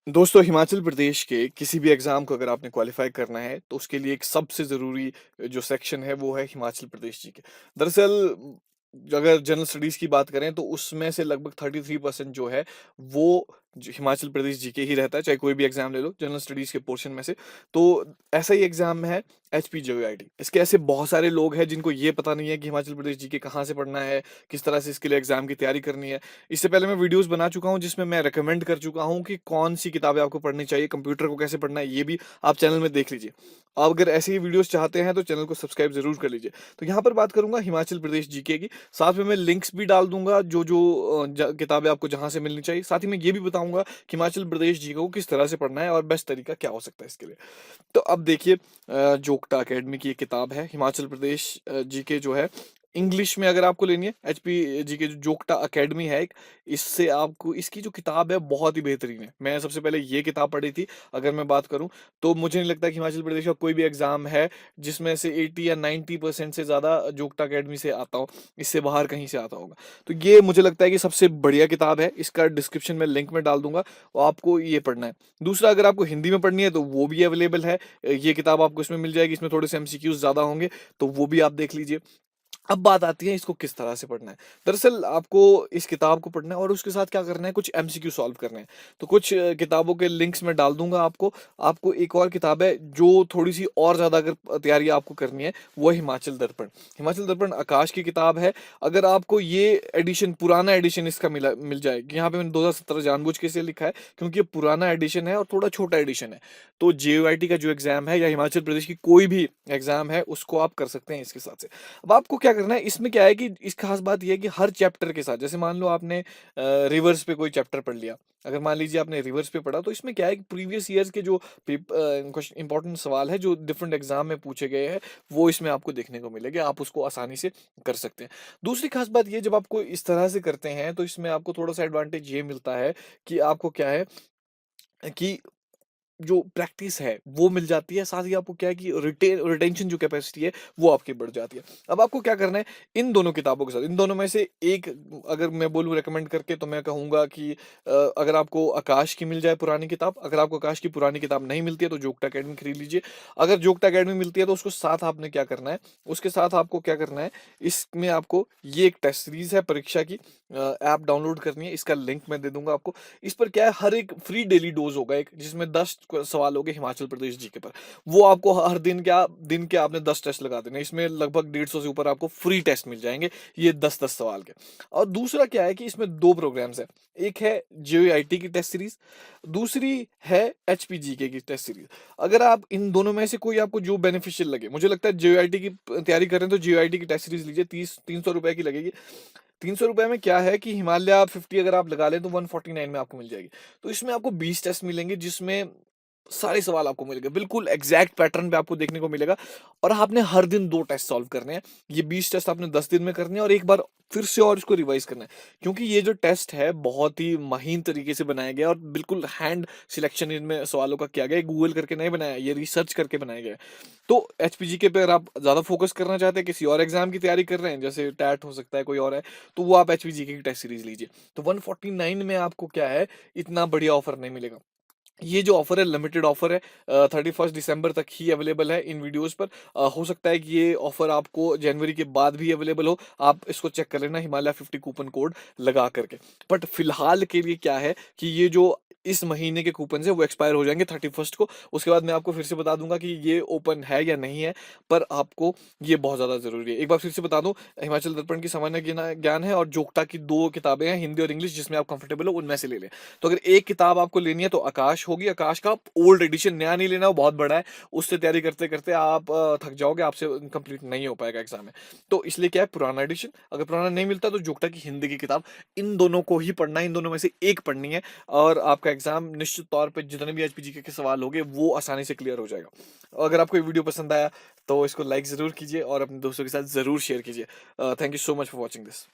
दोस्तों, हिमाचल प्रदेश के किसी भी एग्ज़ाम को अगर आपने क्वालिफ़ाई करना है, तो उसके लिए एक सबसे ज़रूरी जो सेक्शन है, वो है हिमाचल प्रदेश जीके। दरअसल अगर जनरल स्टडीज़ की बात करें, तो उसमें से लगभग 33% जो है, वो हिमाचल प्रदेश जीके ही रहता है, चाहे कोई भी एग्ज़ाम ले लो, जनरल स्टडीज़ के पोर्शन में से। तो ऐसा ही एग्ज़ाम है एचपीजेईआईटी। इसके ऐसे बहुत सारे लोग हैं, जिनको ये पता नहीं है कि हिमाचल प्रदेश जीके कहाँ से पढ़ना है, किस तरह से इसके लिए एग्ज़ाम की तैयारी करनी है। इससे पहले मैं वीडियोस बना चुका हूँ जिसमें मैं रिकमेंड कर चुका हूँ कि कौन-सी किताबें आपको पढ़नी चाहिए, कंप्यूटर को कैसे पढ़ना है, ये भी आप चैनल में देख लीजिए। आप अगर ऐसे ही वीडियोस चाहते हैं तो चैनल को सब्सक्राइब ज़रूर कर लीजिए। तो यहाँ पर बात करूँगा हिमाचल प्रदेश जीके की, साथ में मैं लिंक्स भी डाल दूँगा जो-जो ज किताबें आपको जहाँ से मिलनी चाहिए। साथ ही मैं ये भी बताऊँगा कि हिमाचल प्रदेश जीके को किस तरह से पढ़ना है और बेस्ट तरीका क्या हो सकता है इसके लिए। तो अब देखिए जोक्टा अकेडमी की एक किताब है हिमाचल प्रदेश जीके जो है इंग्लिश में अगर आपको लेनी है एचपी जीके जो जोक्टा अकेडमी है एक, इससे आपको इसकी जो किताब है बहुत ही बेहतरीन है। मैं सबसे पहले ये किताब पढ़ी थी अगर मैं बात करूँ, तो मुझे नहीं लगता कि हिमाचल प्रदेश का कोई भी एग्ज़ाम है जिसमें से 80 या 90% से ज़्यादा जोक्टा अकेडमी से आता हो, इससे बाहर कहीं से आता होगा। तो ये मुझे लगता है कि सबसे बढ़िया किताब है, इसका डिस्क्रिप्शन में लिंक मैं डाल दूँगा और आपको ये पढ़ना है। दूसरा अगर आपको हिंदी में पढ़नी है तो वो भी अवेलेबल है। ये किताब आपको इसमें मिल जाएगी, इसमें थोड़े से एमसीक्यूज़ ज़्यादा होंगे, तो वो भी आप देख लीजिए। अब बात आती है इसको किस तरह से पढ़ना है। दरअसल आपको इस किताब को पढ़ना है और उसके साथ क्या करना है, कुछ एमसीक्यू सॉल्व करने हैं। तो कुछ किताबों के लिंक्स मैं डाल दूँगा आपको। आपको एक और किताब है जो थोड़ी-सी और ज़्यादा अगर तैयारी आपको करनी है, वो है हिमाचल दर्पण। हिमाचल दर्पण आकाश की किताब है। अगर आपको ये एडिशन पुराना एडिशन इसका मिल जाए, यहाँ पे मैंने 2017 जानबूझ के इसे लिखा है क्योंकि ये पुराना एडिशन है और थोड़ा छोटा एडिशन है। तो जेईईटी का जो एग्ज़ाम है या हिमाचल प्रदेश की कोई भी एग्ज़ाम है, उसको आप कर सकते हैं इसके साथ से। अब आपको क्या करना है, इसमें क्या है कि इस खास बात ये है कि हर चैप्टर के साथ, जैसे मान लो आपने रिवर्स पे कोई चैप्टर पढ़ लिया, अगर मान लीजिए आपने रिवर्स पे पढ़ा, तो इसमें क्या है कि प्रीवियस ईयर्स के जो क्वेश्चन इंपॉर्टेंट सवाल है जो डिफरेंट एग्जाम में पूछे गए हैं, वो इसमें आपको देखने को मिलेंगे, आप उसको आसानी से कर सकते हैं। दूसरी खास बात ये, जब आपको इस तरह से करते हैं तो इसमें आपको थोड़ा सा एडवांटेज ये मिलता है कि आपको क्या है कि जो प्रैक्टिस है वो मिल जाती है, साथ ही आपको क्या है कि रिटेंशन जो कैपेसिटी है वो आपकी बढ़ जाती है। अब आपको क्या करना है, इन दोनों किताबों के साथ, इन दोनों में से एक अगर मैं बोलूँ रिकमेंड करके, तो मैं कहूँगा कि अगर आपको आकाश की मिल जाए पुरानी किताब, अगर आपको आकाश की पुरानी किताब नहीं मिलती है तो जोक्टा अकेडमी खरीद लीजिए। अगर जोक्टा अकेडमी मिलती है तो उसको साथ आपने क्या करना है, उसके साथ आपको क्या करना है, इसमें आपको ये एक टेस्ट सीरीज है परीक्षा की, ऐप डाउनलोड करनी है, इसका लिंक मैं दे दूंगा आपको। इस पर क्या है, हर एक फ्री डेली डोज होगा एक, जिसमें 10 सवाल होंगे हिमाचल प्रदेश जीके पर। वो आपको हर दिन के आपने 10 टेस्ट लगा देने, इसमें लगभग 150 से ऊपर आपको फ्री टेस्ट मिल जाएंगे, ये 10-10 सवाल के। और दूसरा क्या है कि इसमें दो प्रोग्राम्स है, एक है जेईईटी की टेस्ट सीरीज, दूसरी है एचपीजीके की टेस्ट सीरीज। अगर आप इन दोनों में से कोई आपको जो बेनिफिशियल लगे, मुझे लगता है जेईईटी की तैयारी कर रहे हैं तो जेईईटी की टेस्ट सीरीज लीजिए, 300 रुपए की लगेगी। 300 रुपए में क्या है कि हिमालय 50 अगर आप लगा लें तो 149 में आपको मिल जाएगी। तो इसमें आपको 20 टेस्ट मिलेंगे, जिसमें सारे सवाल आपको मिलेंगे, बिल्कुल एग्जैक्ट पैटर्न पे आपको देखने को मिलेगा। और आपने हर दिन 2 टेस्ट सॉल्व करने हैं। ये 20 टेस्ट आपने 10 दिन में करने हैं और एक बार फिर से और इसको रिवाइज करना है। क्योंकि ये जो टेस्ट है बहुत ही महीन तरीके से बनाया गया है और बिल्कुल हैंड सिलेक्शन इनमें सवालों का किया गया है, गूगल करके नहीं बनाया, ये रिसर्च करके बनाया गया है। तो एचपीजीके पे अगर आप ज़्यादा फोकस करना चाहते हैं, किसी और एग्जाम की तैयारी कर रहे हैं, जैसे टैट हो सकता है, कोई और है, तो वो आप एचपीजीके की टेस्ट सीरीज लीजिए। तो 149 में आपको क्या है, इतना बढ़िया ऑफर नहीं मिलेगा। ये जो ऑफर है लिमिटेड ऑफर है, 31 दिसंबर तक ही अवेलेबल है इन वीडियोस पर। हो सकता है कि ये ऑफर आपको जनवरी के बाद भी अवेलेबल हो, आप इसको चेक कर लेना हिमालय 50 कूपन कोड लगा करके। बट फिलहाल के लिए क्या है कि ये जो इस महीने के कूपन है वो एक्सपायर हो जाएंगे 31 को। उसके बाद मैं आपको फिर से बता दूंगा कि ये ओपन है या नहीं है, पर आपको ये बहुत ज़्यादा ज़रूरी है। एक बार फिर से बता दूं, हिमाचल दर्पण की सामान्य ज्ञान है और जोक्टा की 2 किताबें हैं, हिंदी और इंग्लिश, जिसमें आप कंफर्टेबल हो उनमें से ले लें। तो अगर एक किताब आपको लेनी है तो आकाश होगी, आकाश का ओल्ड एडिशन, नया नहीं लेना, वो बहुत बड़ा है, उससे तैयारी करते करते आप थक जाओगे, आपसे कंप्लीट नहीं हो पाएगा एग्जाम में। तो इसलिए क्या है, पुराना एडिशन, अगर पुराना नहीं मिलता तो जोक्टा की हिंदी की किताब, इन दोनों को ही पढ़ना है, इन दोनों में से एक पढ़नी है और आपका एग्जाम निश्चित तौर पर जितने भी एचपीजीके के सवाल होंगे वो आसानी से क्लियर हो जाएगा। अगर आपको ये वीडियो पसंद आया तो इसको लाइक ज़रूर कीजिए और अपने दोस्तों के साथ ज़रूर शेयर कीजिए। Thank you so much for watching this.